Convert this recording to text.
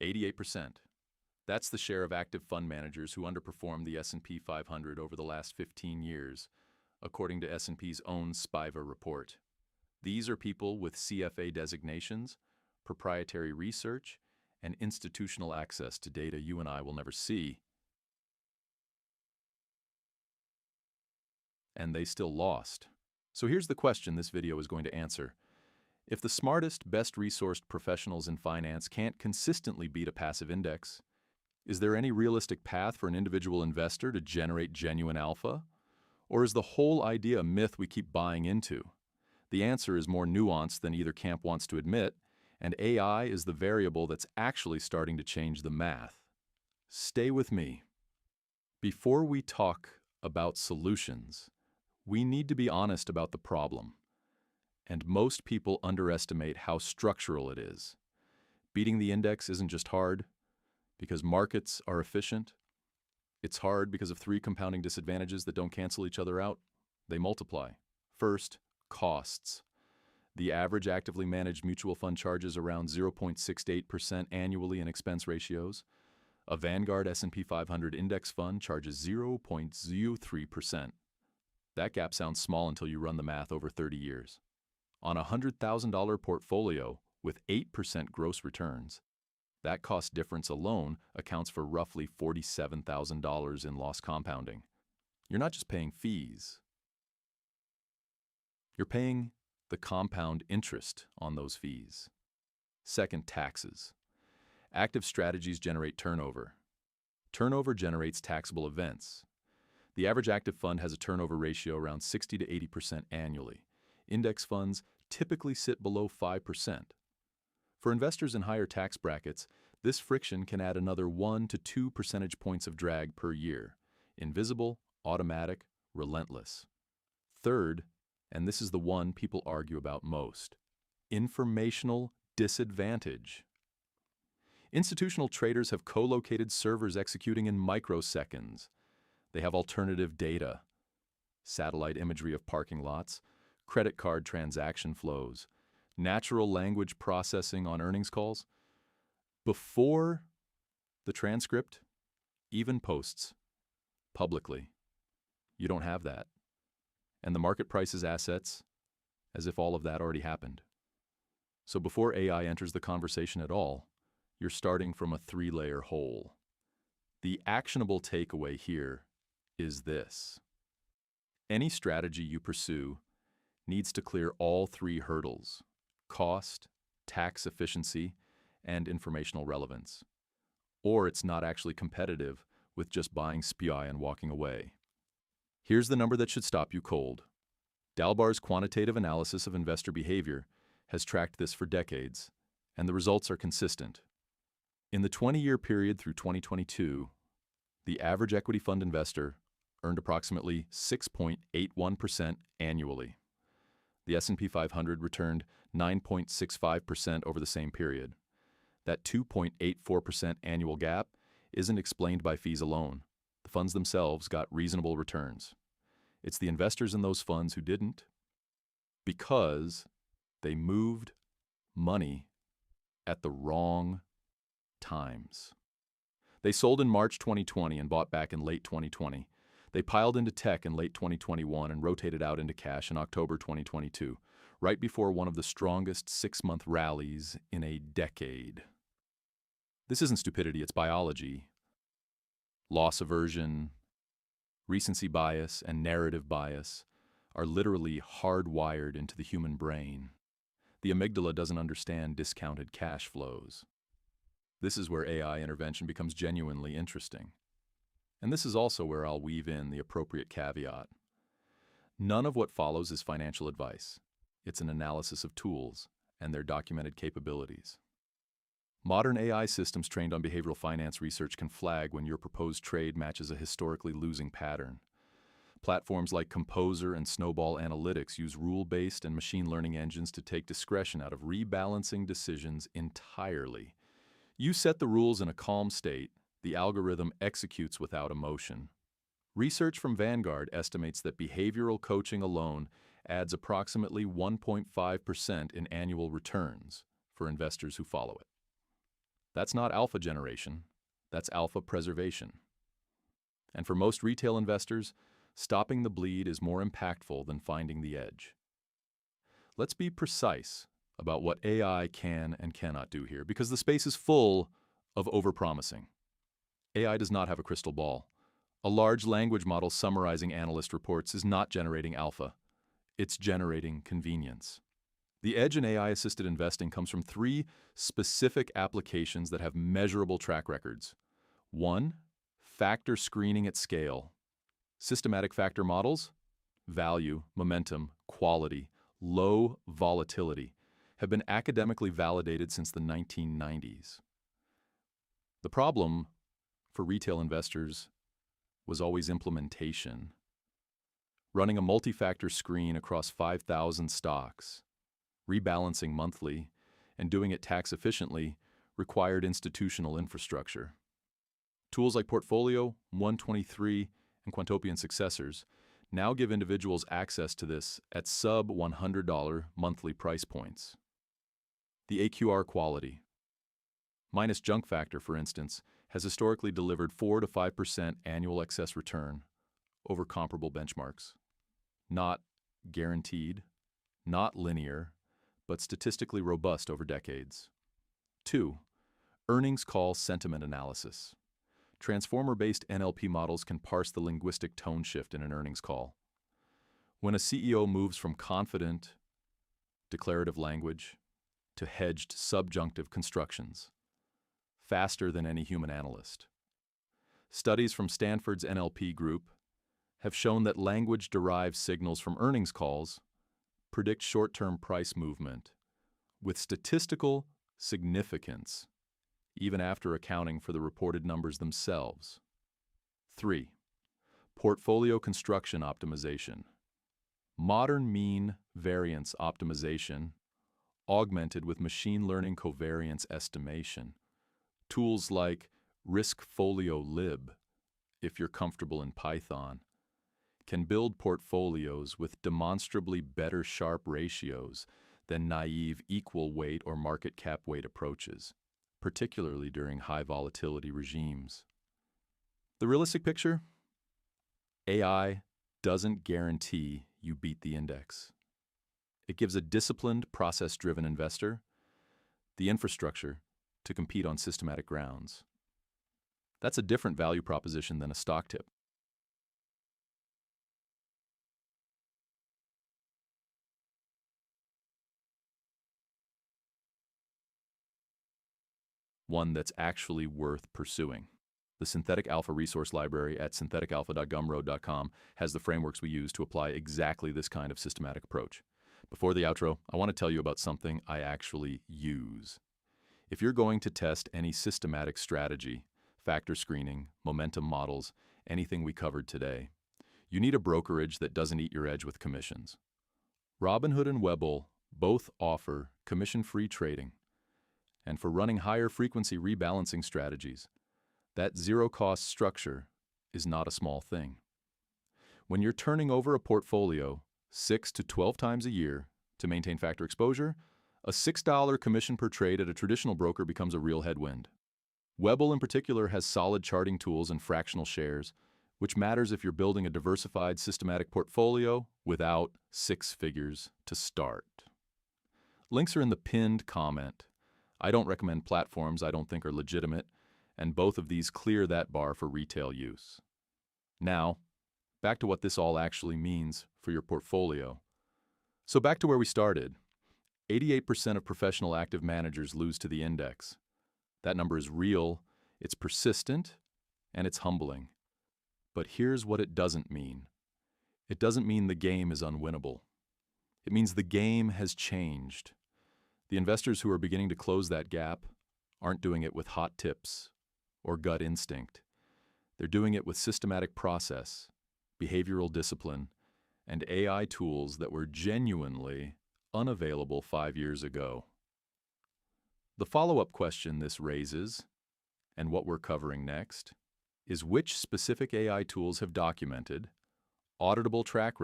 88%. That's the share of active fund managers who underperformed the S&P 500 over the last 15 years, according to S&P's own SPIVA report. These are people with CFA designations, proprietary research, and institutional access to data you and I will never see. And they still lost. So here's the question this video is going to answer. If the smartest, best-resourced professionals in finance can't consistently beat a passive index, is there any realistic path for an individual investor to generate genuine alpha? Or is the whole idea a myth we keep buying into? The answer is more nuanced than either camp wants to admit, and AI is the variable that's actually starting to change the math. Stay with me. Before we talk about solutions, we need to be honest about the problem. And most people underestimate how structural it is. Beating the index isn't just hard because markets are efficient. It's hard because of three compounding disadvantages that don't cancel each other out. They multiply. First, costs. The average actively managed mutual fund charges around 0.68% annually in expense ratios. A Vanguard S&P 500 index fund charges 0.03%. That gap sounds small until you run the math over 30 years. On a $100,000 portfolio with 8% gross returns, that cost difference alone accounts for roughly $47,000 in lost compounding. You're not just paying fees. You're paying the compound interest on those fees. Second, taxes. Active strategies generate turnover. Turnover generates taxable events. The average active fund has a turnover ratio around 60 to 80% annually. Index funds typically sit below 5%. For investors in higher tax brackets, this friction can add another 1 to 2 percentage points of drag per year. Invisible, automatic, relentless. Third, and this is the one people argue about most, informational disadvantage. Institutional traders have co-located servers executing in microseconds. They have alternative data, satellite imagery of parking lots, credit card transaction flows, natural language processing on earnings calls. Before the transcript even posts publicly, you don't have that. And the market prices assets as if all of that already happened. So before AI enters the conversation at all, you're starting from a three-layer hole. The actionable takeaway here is this. Any strategy you pursue needs to clear all three hurdles: cost, tax efficiency, and informational relevance. Or it's not actually competitive with just buying SPY and walking away. Here's the number that should stop you cold. Dalbar's quantitative analysis of investor behavior has tracked this for decades, and the results are consistent. In the 20-year period through 2022, the average equity fund investor earned approximately 6.81% annually. The S&P 500 returned 9.65% over the same period. That 2.84% annual gap isn't explained by fees alone. The funds themselves got reasonable returns. It's the investors in those funds who didn't, because they moved money at the wrong times. They sold in March 2020 and bought back in late 2020. They piled into tech in late 2021 and rotated out into cash in October 2022, right before one of the strongest 6-month rallies in a decade. This isn't stupidity, it's biology. Loss aversion, recency bias, and narrative bias are literally hardwired into the human brain. The amygdala doesn't understand discounted cash flows. This is where AI intervention becomes genuinely interesting. And this is also where I'll weave in the appropriate caveat. None of what follows is financial advice. It's an analysis of tools and their documented capabilities. Modern AI systems trained on behavioral finance research can flag when your proposed trade matches a historically losing pattern. Platforms like Composer and Snowball Analytics use rule-based and machine learning engines to take discretion out of rebalancing decisions entirely. You set the rules in a calm state, the algorithm executes without emotion. Research from Vanguard estimates that behavioral coaching alone adds approximately 1.5% in annual returns for investors who follow it. That's not alpha generation, that's alpha preservation. And for most retail investors, stopping the bleed is more impactful than finding the edge. Let's be precise about what AI can and cannot do here, because the space is full of overpromising. AI does not have a crystal ball. A large language model summarizing analyst reports is not generating alpha. It's generating convenience. The edge in AI-assisted investing comes from three specific applications that have measurable track records. 1. Factor screening at scale. Systematic factor models, value, momentum, quality, low volatility, have been academically validated since the 1990s. The problem for retail investors was always implementation. Running a multi-factor screen across 5,000 stocks, rebalancing monthly, and doing it tax efficiently required institutional infrastructure. Tools like Portfolio, 123, and Quantopian successors now give individuals access to this at sub-$100 monthly price points. The AQR quality, minus junk factor, for instance, has historically delivered 4 to 5% annual excess return over comparable benchmarks. Not guaranteed, not linear, but statistically robust over decades. 2. Earnings call sentiment analysis. Transformer-based NLP models can parse the linguistic tone shift in an earnings call. When a CEO moves from confident, declarative language to hedged subjunctive constructions, faster than any human analyst. Studies from Stanford's NLP group have shown that language-derived signals from earnings calls predict short-term price movement with statistical significance, even after accounting for the reported numbers themselves. 3. Portfolio construction optimization. Modern mean variance optimization, augmented with machine learning covariance estimation. Tools like RiskFolio-Lib, if you're comfortable in Python, can build portfolios with demonstrably better Sharpe ratios than naive equal weight or market cap weight approaches, particularly during high volatility regimes. The realistic picture? AI doesn't guarantee you beat the index. It gives a disciplined, process-driven investor the infrastructure to compete on systematic grounds. That's a different value proposition than a stock tip. One that's actually worth pursuing. The Synthetic Alpha Resource Library at syntheticalpha.gumroad.com has the frameworks we use to apply exactly this kind of systematic approach. Before the outro, I want to tell you about something I actually use. If you're going to test any systematic strategy, factor screening, momentum models, anything we covered today, you need a brokerage that doesn't eat your edge with commissions. Robinhood and Webull both offer commission-free trading. And for running higher frequency rebalancing strategies, that zero-cost structure is not a small thing. When you're turning over a portfolio 6 to 12 times a year to maintain factor exposure, a $6 commission per trade at a traditional broker becomes a real headwind. Webull in particular has solid charting tools and fractional shares, which matters if you're building a diversified systematic portfolio without 6 figures to start. Links are in the pinned comment. I don't recommend platforms I don't think are legitimate, and both of these clear that bar for retail use. Now, back to what this all actually means for your portfolio. So back to where we started. 88% of professional active managers lose to the index. That number is real, it's persistent, and it's humbling. But here's what it doesn't mean. It doesn't mean the game is unwinnable. It means the game has changed. The investors who are beginning to close that gap aren't doing it with hot tips or gut instinct. They're doing it with systematic process, behavioral discipline, and AI tools that were genuinely unavailable 5 years ago. The follow-up question this raises, and what we're covering next, is which specific AI tools have documented, auditable track